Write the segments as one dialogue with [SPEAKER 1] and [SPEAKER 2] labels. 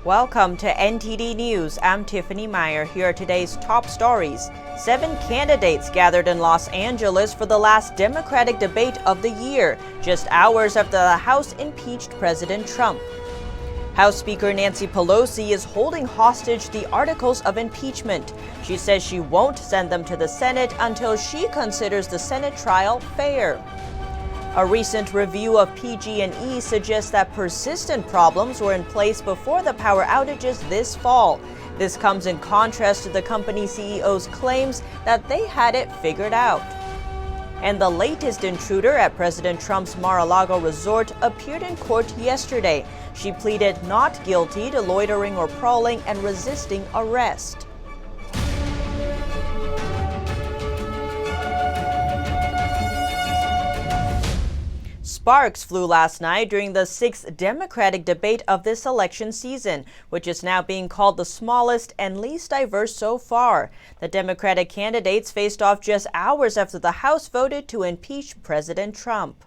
[SPEAKER 1] Welcome to NTD News. I'm Tiffany Meyer. Here are today's top stories. 7 candidates gathered in Los Angeles for the last Democratic debate of the year, just hours after the House impeached President Trump. House Speaker Nancy Pelosi is holding hostage the articles of impeachment. She says she won't send them to the Senate until she considers the Senate trial fair. A recent review of PG&E suggests that persistent problems were in place before the power outages this fall. This comes in contrast to the company CEO's claims that they had it figured out. And the latest intruder at President Trump's Mar-a-Lago resort appeared in court yesterday. She pleaded not guilty to loitering or prowling and resisting arrest. Sparks flew last night during the 6th Democratic debate of this election season, which is now being called the smallest and least diverse so far. The Democratic candidates faced off just hours after the House voted to impeach President Trump.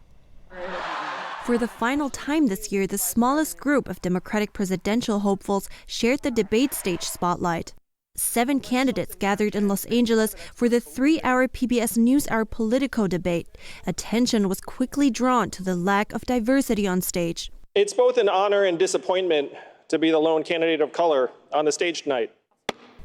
[SPEAKER 2] For the final time this year, the smallest group of Democratic presidential hopefuls shared the debate stage spotlight. 7 candidates gathered in Los Angeles for the 3-hour PBS NewsHour Politico debate. Attention was quickly drawn to the lack of diversity on stage.
[SPEAKER 3] It's both an honor and disappointment to be the lone candidate of color on the stage tonight.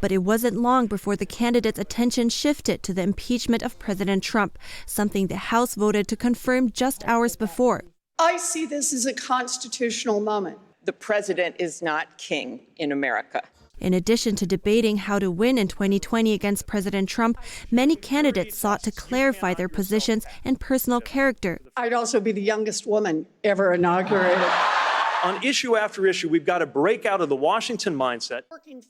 [SPEAKER 2] But it wasn't long before the candidates' attention shifted to the impeachment of President Trump, something the House voted to confirm just hours before.
[SPEAKER 4] I see this as a constitutional moment.
[SPEAKER 5] The president is not king in America.
[SPEAKER 2] In addition to debating how to win in 2020 against President Trump, many candidates sought to clarify their positions and personal character.
[SPEAKER 4] I'd also be the youngest woman ever inaugurated.
[SPEAKER 6] On issue after issue, we've got to break out of the Washington mindset.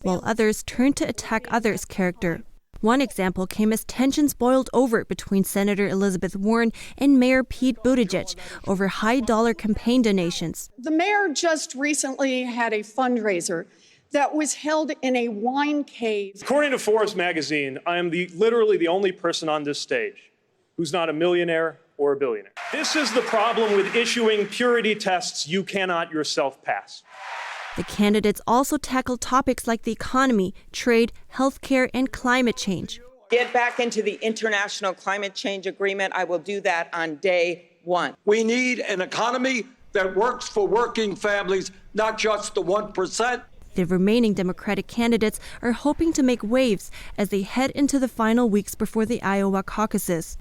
[SPEAKER 2] While others turned to attack others' character. One example came as tensions boiled over between Senator Elizabeth Warren and Mayor Pete Buttigieg over high-dollar campaign donations.
[SPEAKER 4] The mayor just recently had a fundraiser that was held in a wine cave.
[SPEAKER 6] According to Forbes magazine, I am literally the only person on this stage who's not a millionaire or a billionaire. This is the problem with issuing purity tests you cannot yourself pass.
[SPEAKER 2] The candidates also tackled topics like the economy, trade, healthcare, and climate change.
[SPEAKER 5] Get back into the International Climate Change Agreement. I will do that on day 1.
[SPEAKER 7] We need an economy that works for working families, not just the 1%.
[SPEAKER 2] The remaining Democratic candidates are hoping to make waves as they head into the final weeks before the Iowa caucuses.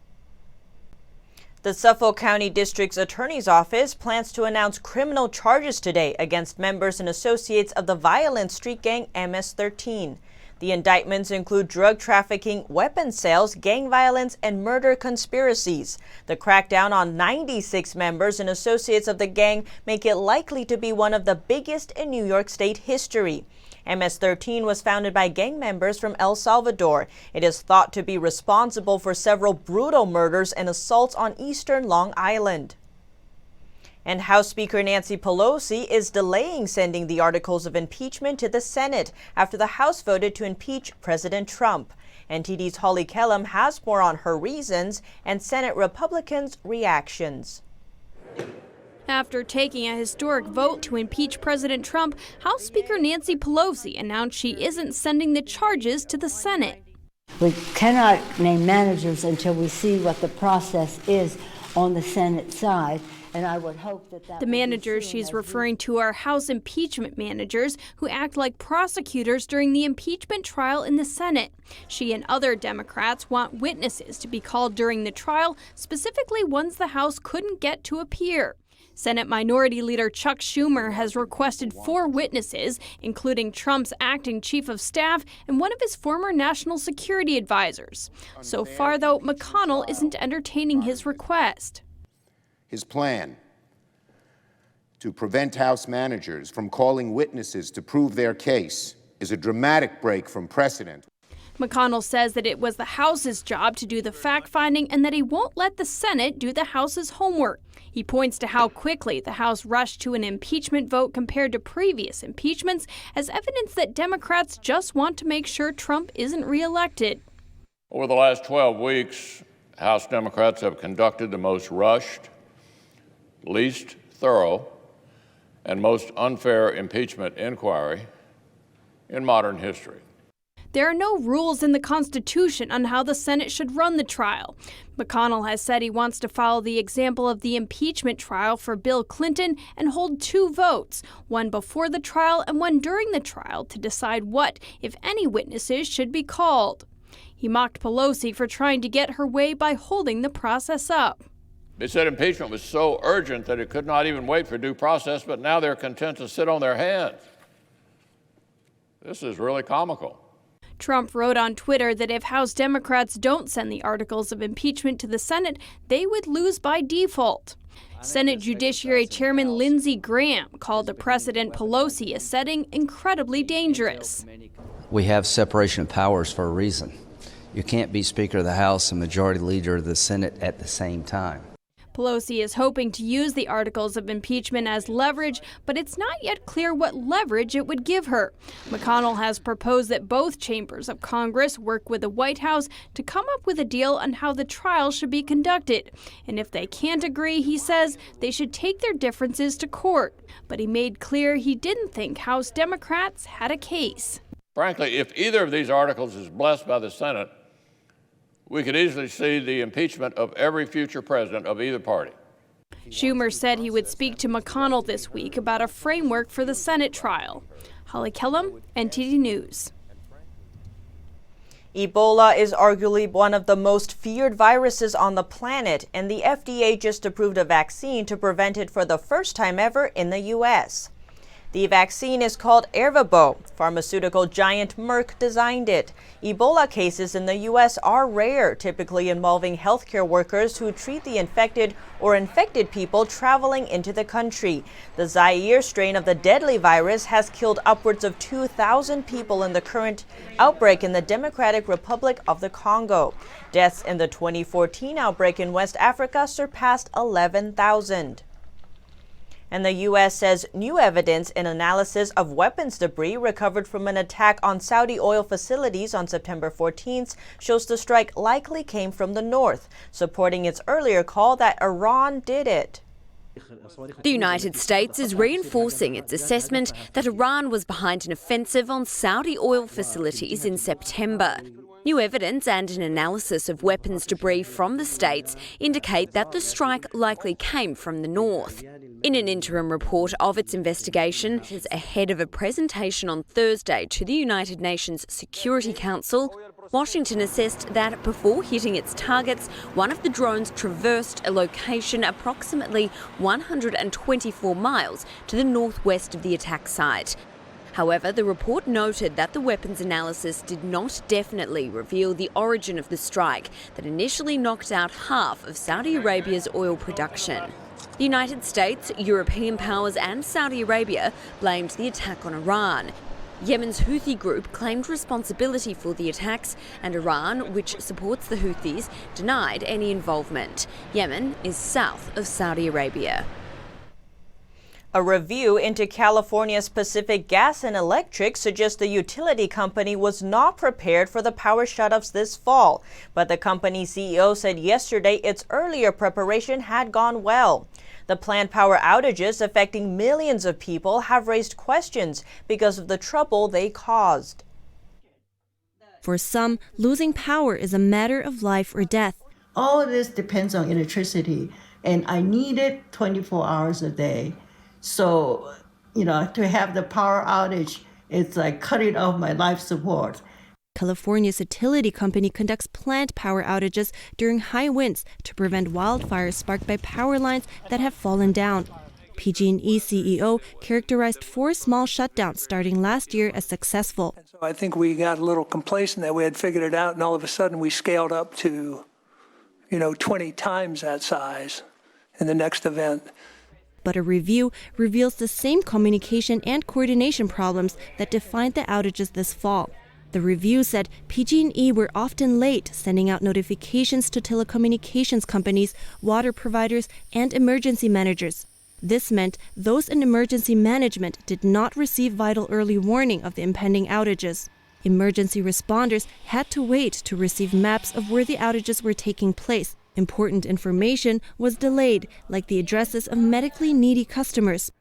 [SPEAKER 1] The Suffolk County District's Attorney's Office plans to announce criminal charges today against members and associates of the violent street gang MS-13. The indictments include drug trafficking, weapons sales, gang violence, and murder conspiracies. The crackdown on 96 members and associates of the gang make it likely to be one of the biggest in New York State history. MS-13 was founded by gang members from El Salvador. It is thought to be responsible for several brutal murders and assaults on eastern Long Island. And House Speaker Nancy Pelosi is delaying sending the articles of impeachment to the Senate after the House voted to impeach President Trump. NTD's Holly Kellum has more on her reasons and Senate Republicans' reactions.
[SPEAKER 8] After taking a historic vote to impeach President Trump, House Speaker Nancy Pelosi announced she isn't sending the charges to the Senate.
[SPEAKER 9] We cannot name managers until we see what the process is on the Senate side. And I would hope that
[SPEAKER 8] the managers she's referring to are House impeachment managers who act like prosecutors during the impeachment trial in the Senate. She and other Democrats want witnesses to be called during the trial, specifically ones the House couldn't get to appear. Senate Minority Leader Chuck Schumer has requested 4 witnesses, including Trump's acting chief of staff and one of his former national security advisors. So far, though, McConnell isn't entertaining his request.
[SPEAKER 10] His plan to prevent House managers from calling witnesses to prove their case is a dramatic break from precedent.
[SPEAKER 8] McConnell says that it was the House's job to do the fact-finding and that he won't let the Senate do the House's homework. He points to how quickly the House rushed to an impeachment vote compared to previous impeachments as evidence that Democrats just want to make sure Trump isn't reelected.
[SPEAKER 11] Over the last 12 weeks, House Democrats have conducted the most rushed, least thorough, and most unfair impeachment inquiry in modern history.
[SPEAKER 8] There are no rules in the Constitution on how the Senate should run the trial. McConnell has said he wants to follow the example of the impeachment trial for Bill Clinton and hold 2 votes, one before the trial and one during the trial, to decide what, if any, witnesses should be called. He mocked Pelosi for trying to get her way by holding the process up.
[SPEAKER 11] They said impeachment was so urgent that it could not even wait for due process, but now they're content to sit on their hands. This is really comical.
[SPEAKER 8] Trump wrote on Twitter that if House Democrats don't send the articles of impeachment to the Senate, they would lose by default. Senate Judiciary Chairman Lindsey Graham called the precedent Pelosi is setting incredibly dangerous.
[SPEAKER 12] We have separation of powers for a reason. You can't be Speaker of the House and Majority Leader of the Senate at the same time.
[SPEAKER 8] Pelosi is hoping to use the articles of impeachment as leverage, but it's not yet clear what leverage it would give her. McConnell has proposed that both chambers of Congress work with the White House to come up with a deal on how the trial should be conducted. And if they can't agree, he says, they should take their differences to court. But he made clear he didn't think House Democrats had a case.
[SPEAKER 11] Frankly, if either of these articles is blessed by the Senate, we could easily see the impeachment of every future president of either party.
[SPEAKER 8] Schumer said he would speak to McConnell this week about a framework for the Senate trial. Holly Kellum, NTD News.
[SPEAKER 1] Ebola is arguably one of the most feared viruses on the planet, and the FDA just approved a vaccine to prevent it for the first time ever in the U.S. The vaccine is called Ervebo. Pharmaceutical giant Merck designed it. Ebola cases in the U.S. are rare, typically involving healthcare workers who treat the infected or infected people traveling into the country. The Zaire strain of the deadly virus has killed upwards of 2,000 people in the current outbreak in the Democratic Republic of the Congo. Deaths in the 2014 outbreak in West Africa surpassed 11,000. And the U.S. says new evidence and analysis of weapons debris recovered from an attack on Saudi oil facilities on September 14th shows the strike likely came from the north, supporting its earlier call that Iran did it.
[SPEAKER 13] The United States is reinforcing its assessment that Iran was behind an offensive on Saudi oil facilities in September. New evidence and an analysis of weapons debris from the states indicate that the strike likely came from the north. In an interim report of its investigation, ahead of a presentation on Thursday to the United Nations Security Council, Washington assessed that before hitting its targets, one of the drones traversed a location approximately 124 miles to the northwest of the attack site. However, the report noted that the weapons analysis did not definitely reveal the origin of the strike that initially knocked out half of Saudi Arabia's oil production. The United States, European powers and Saudi Arabia blamed the attack on Iran. Yemen's Houthi group claimed responsibility for the attacks, and Iran, which supports the Houthis, denied any involvement. Yemen is south of Saudi Arabia.
[SPEAKER 1] A review into California's Pacific Gas and Electric suggests the utility company was not prepared for the power shutoffs this fall. But the company's CEO said yesterday its earlier preparation had gone well. The planned power outages affecting millions of people have raised questions because of the trouble they caused.
[SPEAKER 2] For some, losing power is a matter of life or death.
[SPEAKER 14] All of this depends on electricity, and I need it 24 hours a day. So, to have the power outage, it's like cutting off my life support.
[SPEAKER 2] California's utility company conducts planned power outages during high winds to prevent wildfires sparked by power lines that have fallen down. PG&E CEO characterized 4 small shutdowns starting last year as successful.
[SPEAKER 15] So I think we got a little complacent that we had figured it out, and all of a sudden we scaled up to, 20 times that size in the next event.
[SPEAKER 2] But a review reveals the same communication and coordination problems that defined the outages this fall. The review said PG&E were often late sending out notifications to telecommunications companies, water providers, and emergency managers. This meant those in emergency management did not receive vital early warning of the impending outages. Emergency responders had to wait to receive maps of where the outages were taking place. Important information was delayed, like the addresses of medically needy customers.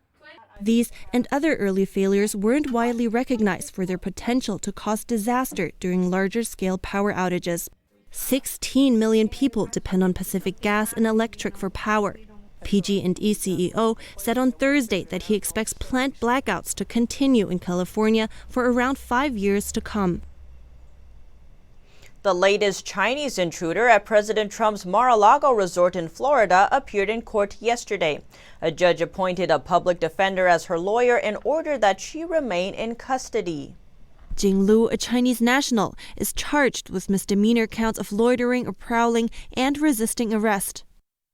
[SPEAKER 2] These and other early failures weren't widely recognized for their potential to cause disaster during larger-scale power outages. 16 million people depend on Pacific Gas and Electric for power. PG&E CEO said on Thursday that he expects plant blackouts to continue in California for around 5 years to come.
[SPEAKER 1] The latest Chinese intruder at President Trump's Mar-a-Lago resort in Florida appeared in court yesterday. A judge appointed a public defender as her lawyer and ordered that she remain in custody.
[SPEAKER 2] Jing Lu, a Chinese national, is charged with misdemeanor counts of loitering or prowling and resisting arrest.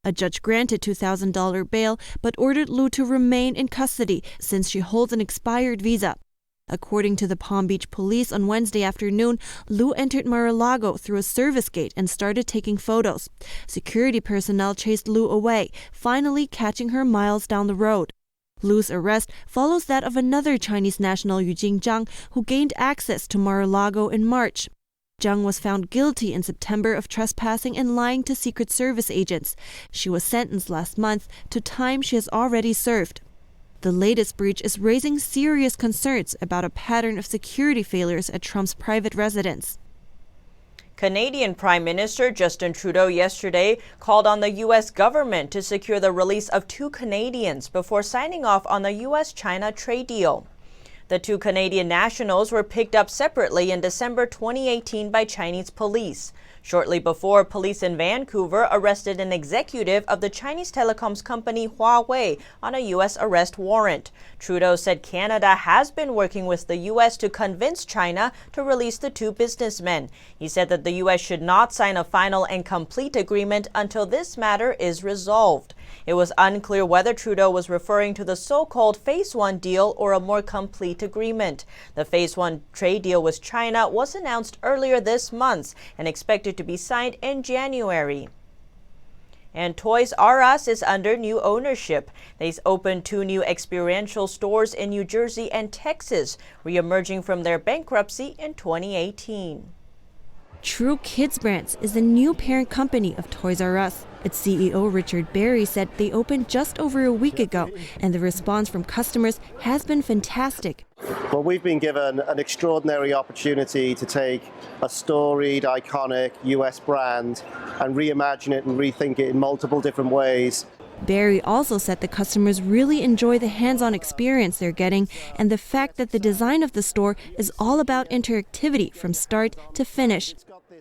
[SPEAKER 2] A judge granted $2,000 bail but ordered Lu to remain in custody since she holds an expired visa. According to the Palm Beach police on Wednesday afternoon, Lu entered Mar-a-Lago through a service gate and started taking photos. Security personnel chased Lu away, finally catching her miles down the road. Lu's arrest follows that of another Chinese national, Yu Jingzhang, who gained access to Mar-a-Lago in March. Zhang was found guilty in September of trespassing and lying to Secret Service agents. She was sentenced last month to time she has already served. The latest breach is raising serious concerns about a pattern of security failures at Trump's private residence.
[SPEAKER 1] Canadian Prime Minister Justin Trudeau yesterday called on the U.S. government to secure the release of 2 Canadians before signing off on the U.S.-China trade deal. The 2 Canadian nationals were picked up separately in December 2018 by Chinese police. Shortly before, police in Vancouver arrested an executive of the Chinese telecoms company Huawei on a U.S. arrest warrant. Trudeau said Canada has been working with the U.S. to convince China to release the 2 businessmen. He said that the U.S. should not sign a final and complete agreement until this matter is resolved. It was unclear whether Trudeau was referring to the so-called Phase 1 deal or a more complete agreement. The Phase 1 trade deal with China was announced earlier this month and expected to be signed in January. And Toys R Us is under new ownership. They opened 2 new experiential stores in New Jersey and Texas, re-emerging from their bankruptcy in 2018.
[SPEAKER 2] True Kids Brands is the new parent company of Toys R Us. Its CEO Richard Berry said they opened just over a week ago, and the response from customers has been fantastic.
[SPEAKER 16] Well, we've been given an extraordinary opportunity to take a storied, iconic US brand and reimagine it and rethink it in multiple different ways.
[SPEAKER 2] Berry also said the customers really enjoy the hands-on experience they're getting and the fact that the design of the store is all about interactivity from start to finish.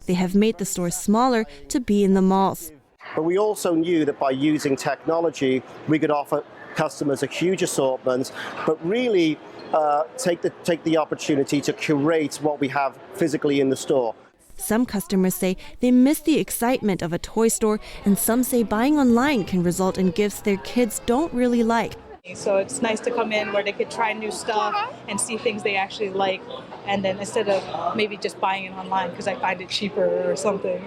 [SPEAKER 2] They have made the store smaller to be in the malls.
[SPEAKER 16] But we also knew that by using technology, we could offer customers a huge assortment, but really take the opportunity to curate what we have physically in the store.
[SPEAKER 2] Some customers say they miss the excitement of a toy store, and some say buying online can result in gifts their kids don't really like.
[SPEAKER 17] So it's nice to come in where they could try new stuff and see things they actually like, and then instead of maybe just buying it online because I find it cheaper or something.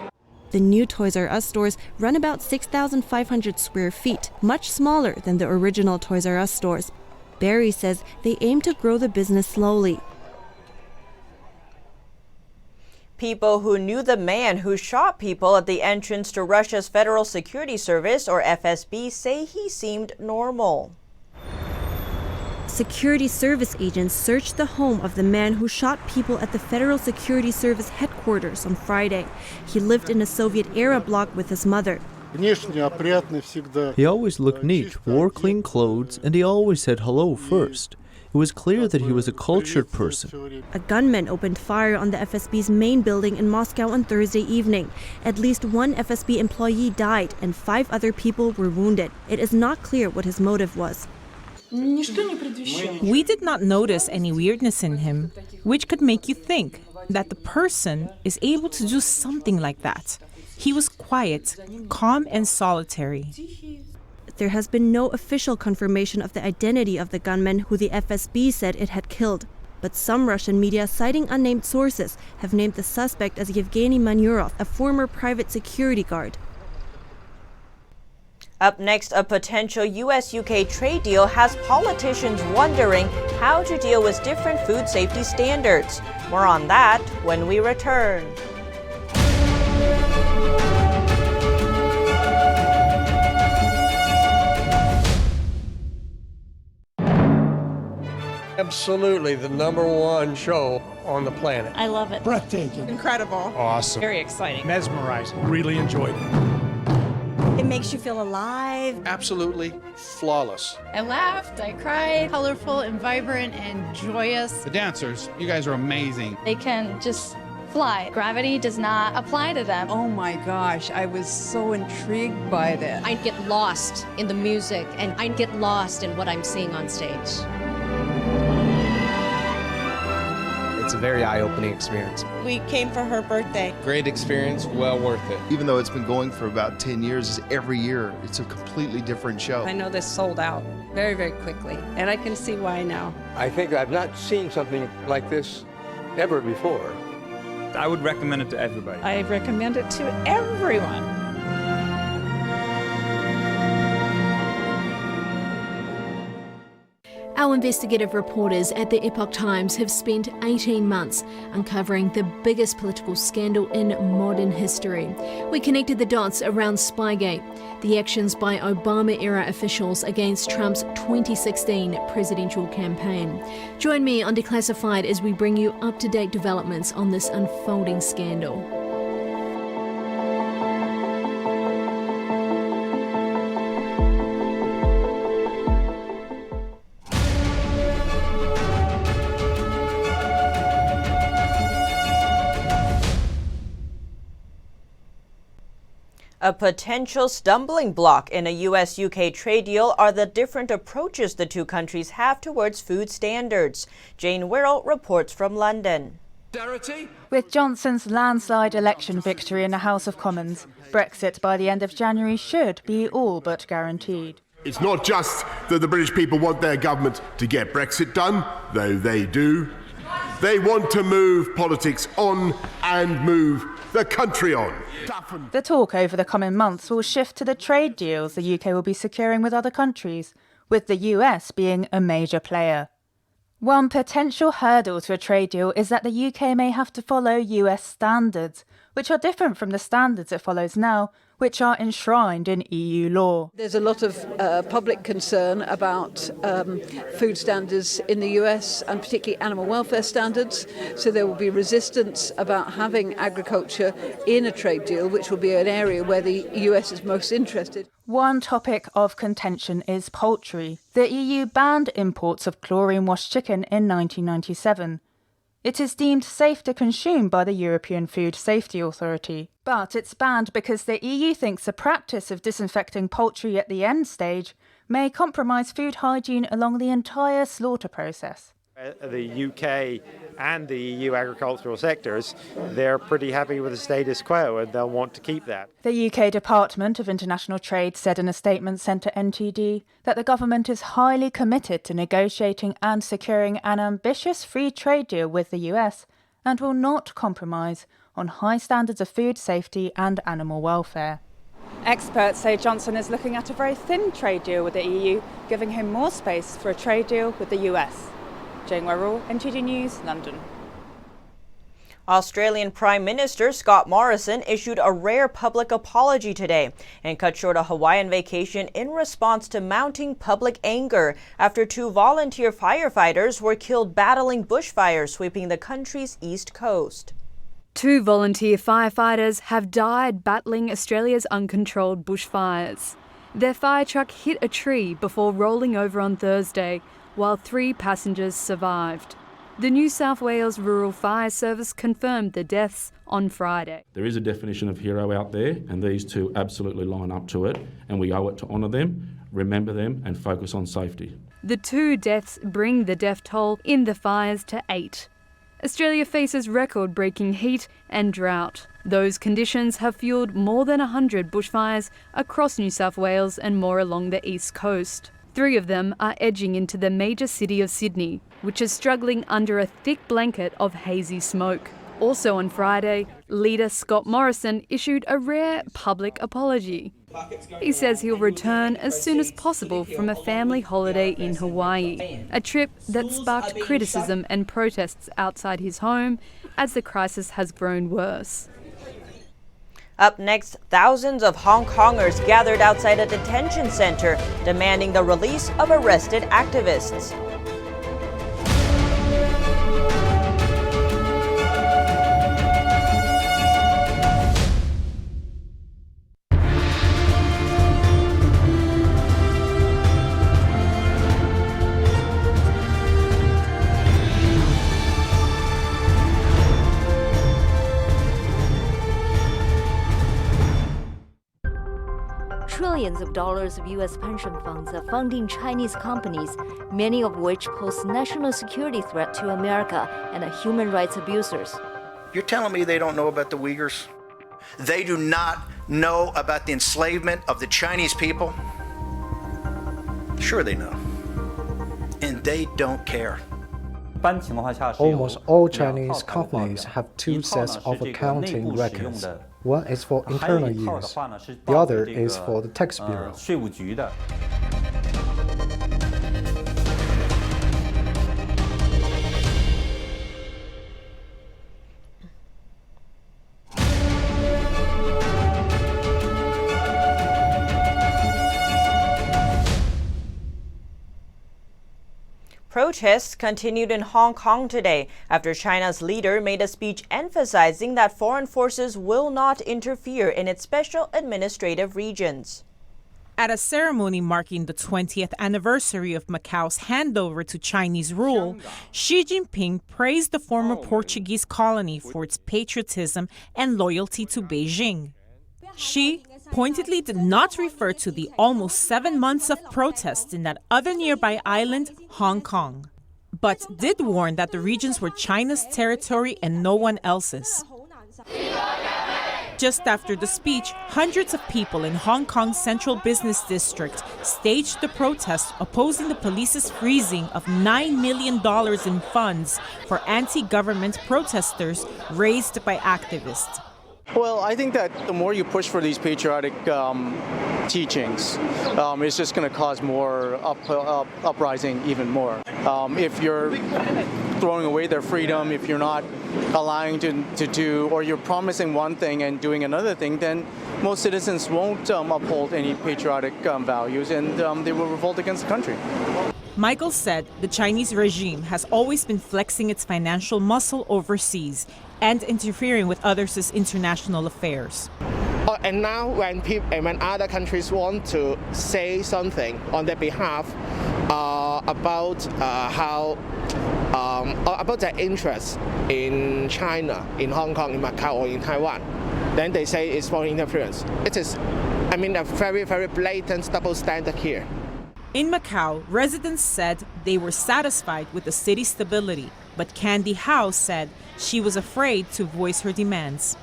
[SPEAKER 2] The new Toys R Us stores run about 6,500 square feet, much smaller than the original Toys R Us stores. Berry says they aim to grow the business slowly.
[SPEAKER 1] People who knew the man who shot people at the entrance to Russia's Federal Security Service, or FSB, say he seemed normal.
[SPEAKER 2] Security service agents searched the home of the man who shot people at the Federal Security Service headquarters on Friday. He lived in a Soviet-era block with his mother.
[SPEAKER 18] He always looked neat, wore clean clothes, and he always said hello first. It was clear that he was a cultured person.
[SPEAKER 2] A gunman opened fire on the FSB's main building in Moscow on Thursday evening. At least 1 FSB employee died and 5 other people were wounded. It is not clear what his motive was.
[SPEAKER 19] We did not notice any weirdness in him, which could make you think that the person is able to do something like that. He was quiet, calm, and solitary.
[SPEAKER 2] There has been no official confirmation of the identity of the gunman who the FSB said it had killed. But some Russian media, citing unnamed sources, have named the suspect as Yevgeny Manurov, a former private security guard.
[SPEAKER 1] Up next, a potential US-UK trade deal has politicians wondering how to deal with different food safety standards. More on that when we return.
[SPEAKER 20] absolutely the #1 show on the planet.
[SPEAKER 21] I love it.
[SPEAKER 20] Breathtaking.
[SPEAKER 21] Incredible.
[SPEAKER 20] Awesome.
[SPEAKER 21] Very exciting.
[SPEAKER 20] Mesmerizing. Really enjoyed it.
[SPEAKER 21] It makes you feel alive.
[SPEAKER 20] Absolutely flawless.
[SPEAKER 22] I laughed, I cried, colorful and vibrant and joyous.
[SPEAKER 23] The dancers, you guys are amazing.
[SPEAKER 22] They can just fly. Gravity does not apply to them.
[SPEAKER 24] Oh my gosh, I was so intrigued by this.
[SPEAKER 25] I'd get lost in the music and I'd get lost in what I'm seeing on stage.
[SPEAKER 26] It's a very eye-opening experience.
[SPEAKER 21] We came for her birthday.
[SPEAKER 26] Great experience, well worth it.
[SPEAKER 27] Even though it's been going for about 10 years, every year it's a completely different show.
[SPEAKER 24] I know this sold out very, very quickly, and I can see why now.
[SPEAKER 20] I think I've not seen something like this ever before.
[SPEAKER 28] I would recommend it to everybody.
[SPEAKER 21] I recommend it to everyone.
[SPEAKER 29] Our investigative reporters at the Epoch Times have spent 18 months uncovering the biggest political scandal in modern history. We connected the dots around Spygate, the actions by Obama-era officials against Trump's 2016 presidential campaign. Join me on Declassified as we bring you up-to-date developments on this unfolding scandal.
[SPEAKER 1] A potential stumbling block in a US-UK trade deal are the different approaches the two countries have towards food standards. Jane Wirrell reports from London.
[SPEAKER 30] With Johnson's landslide election victory in the House of Commons, Brexit by the end of January should be all but guaranteed.
[SPEAKER 31] It's not just that the British people want their government to get Brexit done, though they do. They want to move politics on and move the country on.
[SPEAKER 30] The talk over the coming months will shift to the trade deals the UK will be securing with other countries, with the US being a major player. One potential hurdle to a trade deal is that the UK may have to follow US standards, which are different from the standards it follows now, which are enshrined in EU law.
[SPEAKER 24] There's a lot of public concern about food standards in the US and particularly animal welfare standards. So there will be resistance about having agriculture in a trade deal, which will be an area where the US is most interested.
[SPEAKER 30] One topic of contention is poultry. The EU banned imports of chlorine-washed chicken in 1997. It is deemed safe to consume by the European Food Safety Authority. But it's banned because the EU thinks the practice of disinfecting poultry at the end stage may compromise food hygiene along the entire slaughter process.
[SPEAKER 32] The UK and the EU agricultural sectors, they're pretty happy with the status quo and they'll want to keep that.
[SPEAKER 30] The UK Department of International Trade said in a statement sent to NTD that the government is highly committed to negotiating and securing an ambitious free trade deal with the US and will not compromise on high standards of food safety and animal welfare. Experts say Johnson is looking at a very thin trade deal with the EU, giving him more space for a trade deal with the US. Jane Wirrell, NTD News, London.
[SPEAKER 1] Australian Prime Minister Scott Morrison issued a rare public apology today and cut short a Hawaiian vacation in response to mounting public anger after 2 volunteer firefighters were killed battling bushfires sweeping the country's east coast.
[SPEAKER 33] 2 volunteer firefighters have died battling Australia's uncontrolled bushfires. Their fire truck hit a tree before rolling over on Thursday, while 3 passengers survived. The New South Wales Rural Fire Service confirmed the deaths on Friday.
[SPEAKER 34] There is a definition of hero out there, and these 2 absolutely line up to it, and we owe it to honour them, remember them, and focus on safety.
[SPEAKER 33] The 2 deaths bring the death toll in the fires to 8. Australia faces record-breaking heat and drought. Those conditions have fuelled more than 100 bushfires across New South Wales and more along the east coast. 3 of them are edging into the major city of Sydney, which is struggling under a thick blanket of hazy smoke. Also on Friday, leader Scott Morrison issued a rare public apology. He says he'll return as soon as possible from a family holiday in Hawaii, a trip that sparked criticism and protests outside his home as the crisis has grown worse.
[SPEAKER 1] Up next, thousands of Hong Kongers gathered outside a detention center demanding the release of arrested activists.
[SPEAKER 3] Millions of dollars of U.S. pension funds are funding Chinese companies, many of which pose national security threat to America and are human rights abusers.
[SPEAKER 4] You're telling me they don't know about the Uyghurs? They do not know about the enslavement of the Chinese people? Sure they know. And they don't care.
[SPEAKER 5] Almost all Chinese companies have two sets of accounting records. One is for internal use, the other is for the tax bureau.
[SPEAKER 1] Protests continued in Hong Kong today after China's leader made a speech emphasizing that foreign forces will not interfere in its special administrative regions.
[SPEAKER 19] At a ceremony marking the 20th anniversary of Macau's handover to Chinese rule, Xi Jinping praised the former Portuguese colony for its patriotism and loyalty to Beijing. Xi pointedly did not refer to the almost 7 months of protests in that other nearby island, Hong Kong, but did warn that the regions were China's territory and no one else's. Just after the speech, hundreds of people in Hong Kong's central business district staged the protest opposing the police's freezing of $9 million in funds for anti-government protesters raised by activists.
[SPEAKER 6] Well, I think that the more you push for these patriotic teachings, it's just going to cause more uprising even more. If you're throwing away their freedom, if you're not allowing to do, or you're promising one thing and doing another thing, then most citizens won't uphold any patriotic values, and they will revolt against the country.
[SPEAKER 19] Michael said the Chinese regime has always been flexing its financial muscle overseas and interfering with others' international affairs.
[SPEAKER 7] And now when other countries want to say something on their behalf about about their interests in China, in Hong Kong, in Macau, or in Taiwan, then they say it's foreign interference. It is, a very, very blatant double standard here.
[SPEAKER 19] In Macau, residents said they were satisfied with the city's stability, but Candy Howe said she was afraid to voice her demands.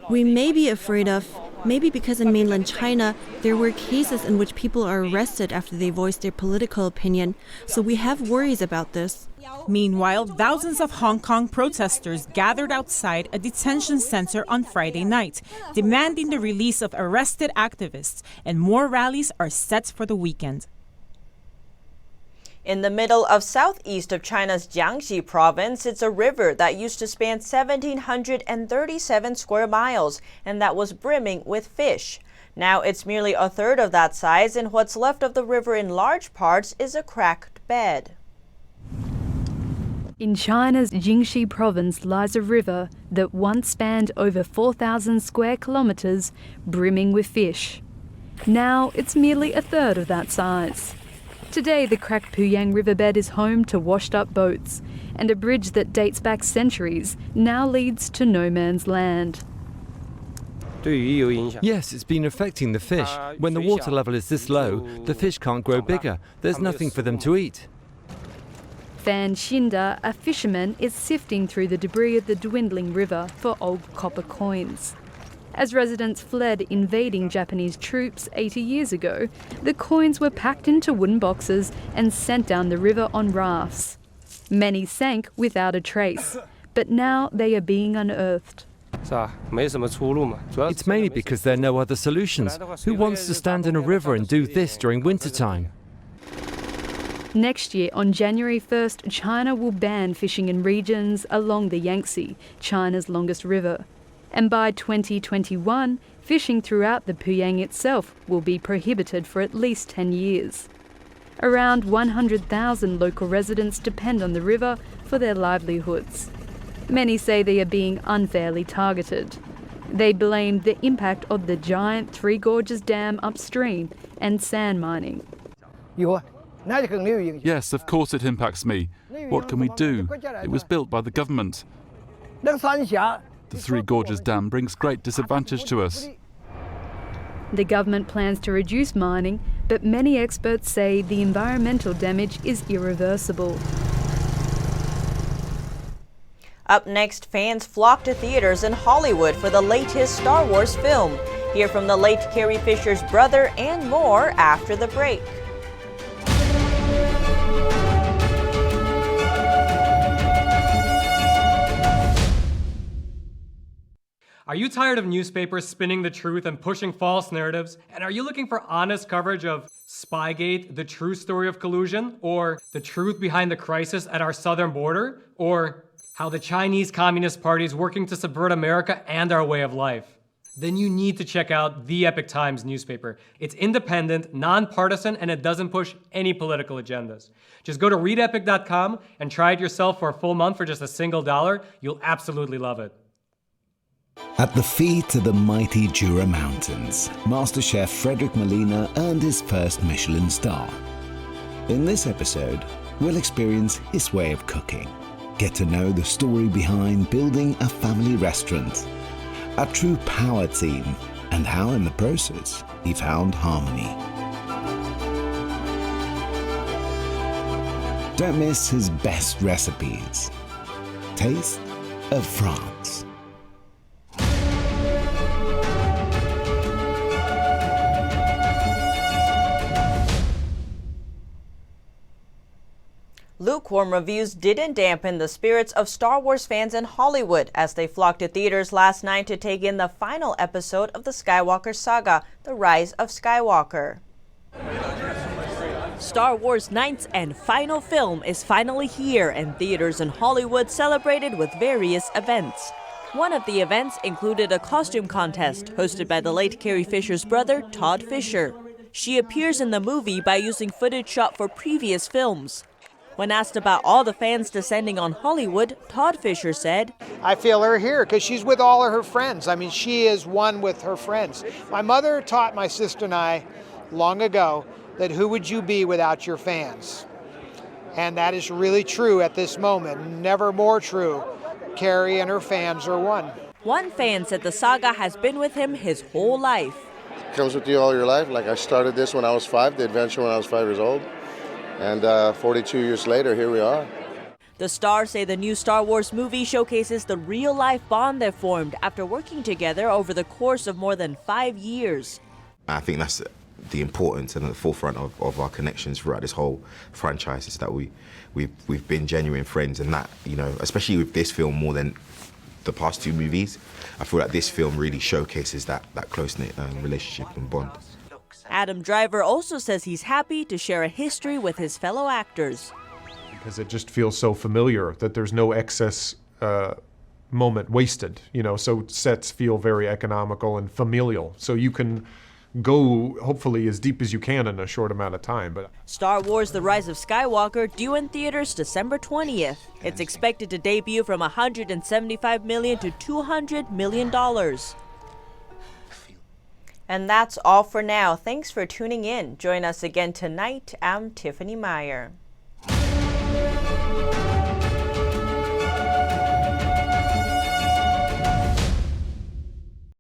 [SPEAKER 2] We may be afraid of, maybe because in mainland China, there were cases in which people are arrested after they voice their political opinion, so we have worries about this.
[SPEAKER 19] Meanwhile, thousands of Hong Kong protesters gathered outside a detention center on Friday night, demanding the release of arrested activists, and more rallies are set for the weekend.
[SPEAKER 1] In the middle of southeast of China's Jiangxi province, it's a river that used to span 1,737 square miles and that was brimming with fish. Now it's merely a third of that size, and what's left of the river in large parts is a cracked bed.
[SPEAKER 33] In China's Jiangxi province lies a river that once spanned over 4,000 square kilometers, brimming with fish. Now it's merely a third of that size. Today, the cracked Puyang riverbed is home to washed-up boats, and a bridge that dates back centuries now leads to no man's land.
[SPEAKER 8] Yes, it's been affecting the fish. When the water level is this low, the fish can't grow bigger. There's nothing for them to eat.
[SPEAKER 33] Fan Xinda, a fisherman, is sifting through the debris of the dwindling river for old copper coins. As residents fled invading Japanese troops 80 years ago, the coins were packed into wooden boxes and sent down the river on rafts. Many sank without a trace, but now they are being unearthed.
[SPEAKER 8] It's mainly because there are no other solutions. Who wants to stand in a river and do this during wintertime?
[SPEAKER 33] Next year, on January 1st, China will ban fishing in regions along the Yangtze, China's longest river. And by 2021, fishing throughout the Puyang itself will be prohibited for at least 10 years. Around 100,000 local residents depend on the river for their livelihoods. Many say they are being unfairly targeted. They blame the impact of the giant Three Gorges Dam upstream and sand mining.
[SPEAKER 9] Yes, of course it impacts me. What can we do? It was built by the government. The Three Gorges Dam brings great disadvantage to us.
[SPEAKER 33] The government plans to reduce mining, but many experts say the environmental damage is irreversible.
[SPEAKER 1] Up next, fans flock to theaters in Hollywood for the latest Star Wars film. Hear from the late Carrie Fisher's brother and more after the break.
[SPEAKER 10] Are you tired of newspapers spinning the truth and pushing false narratives? And are you looking for honest coverage of Spygate, the true story of collusion? Or the truth behind the crisis at our southern border? Or how the Chinese Communist Party is working to subvert America and our way of life? Then you need to check out the Epoch Times newspaper. It's independent, nonpartisan, and it doesn't push any political agendas. Just go to readepoch.com and try it yourself for a full month for just $1. You'll absolutely love it.
[SPEAKER 11] At the feet of the mighty Jura Mountains, Master Chef Frederick Molina earned his first Michelin star. In this episode, we'll experience his way of cooking, get to know the story behind building a family restaurant, a true power team, and how in the process he found harmony. Don't miss his best recipes. Taste of France.
[SPEAKER 1] Lukewarm reviews didn't dampen the spirits of Star Wars fans in Hollywood as they flocked to theaters last night to take in the final episode of the Skywalker Saga, The Rise of Skywalker. Star Wars' ninth and final film is finally here, and theaters in Hollywood celebrated with various events. One of the events included a costume contest hosted by the late Carrie Fisher's brother, Todd Fisher. She appears in the movie by using footage shot for previous films. When asked about all the fans descending on Hollywood, Todd Fisher said,
[SPEAKER 12] I feel her here because she's with all of her friends. I mean, she is one with her friends. My mother taught my sister and I long ago that who would you be without your fans? And that is really true at this moment, never more true. Carrie and her fans are one.
[SPEAKER 1] One fan said the saga has been with him his whole life.
[SPEAKER 13] It comes with you all your life. Like I started this when I was 5, the adventure when I was 5 years old. And 42 years later, here we are.
[SPEAKER 1] The stars say the new Star Wars movie showcases the real-life bond they formed after working together over the course of more than 5 years.
[SPEAKER 14] I think that's the importance and the forefront of our connections throughout this whole franchise is that we've been genuine friends, and that, you know, especially with this film more than the past 2 movies, I feel like this film really showcases that close-knit relationship and bond.
[SPEAKER 1] Adam Driver also says he's happy to share a history with his fellow actors.
[SPEAKER 15] Because it just feels so familiar that there's no excess moment wasted, you know, so sets feel very economical and familial. So you can go hopefully as deep as you can in a short amount of time. But
[SPEAKER 1] Star Wars: The Rise of Skywalker due in theaters December 20th. It's expected to debut from $175 million to $200 million. And that's all for now. Thanks for tuning in. Join us again tonight. I'm Tiffany Meyer.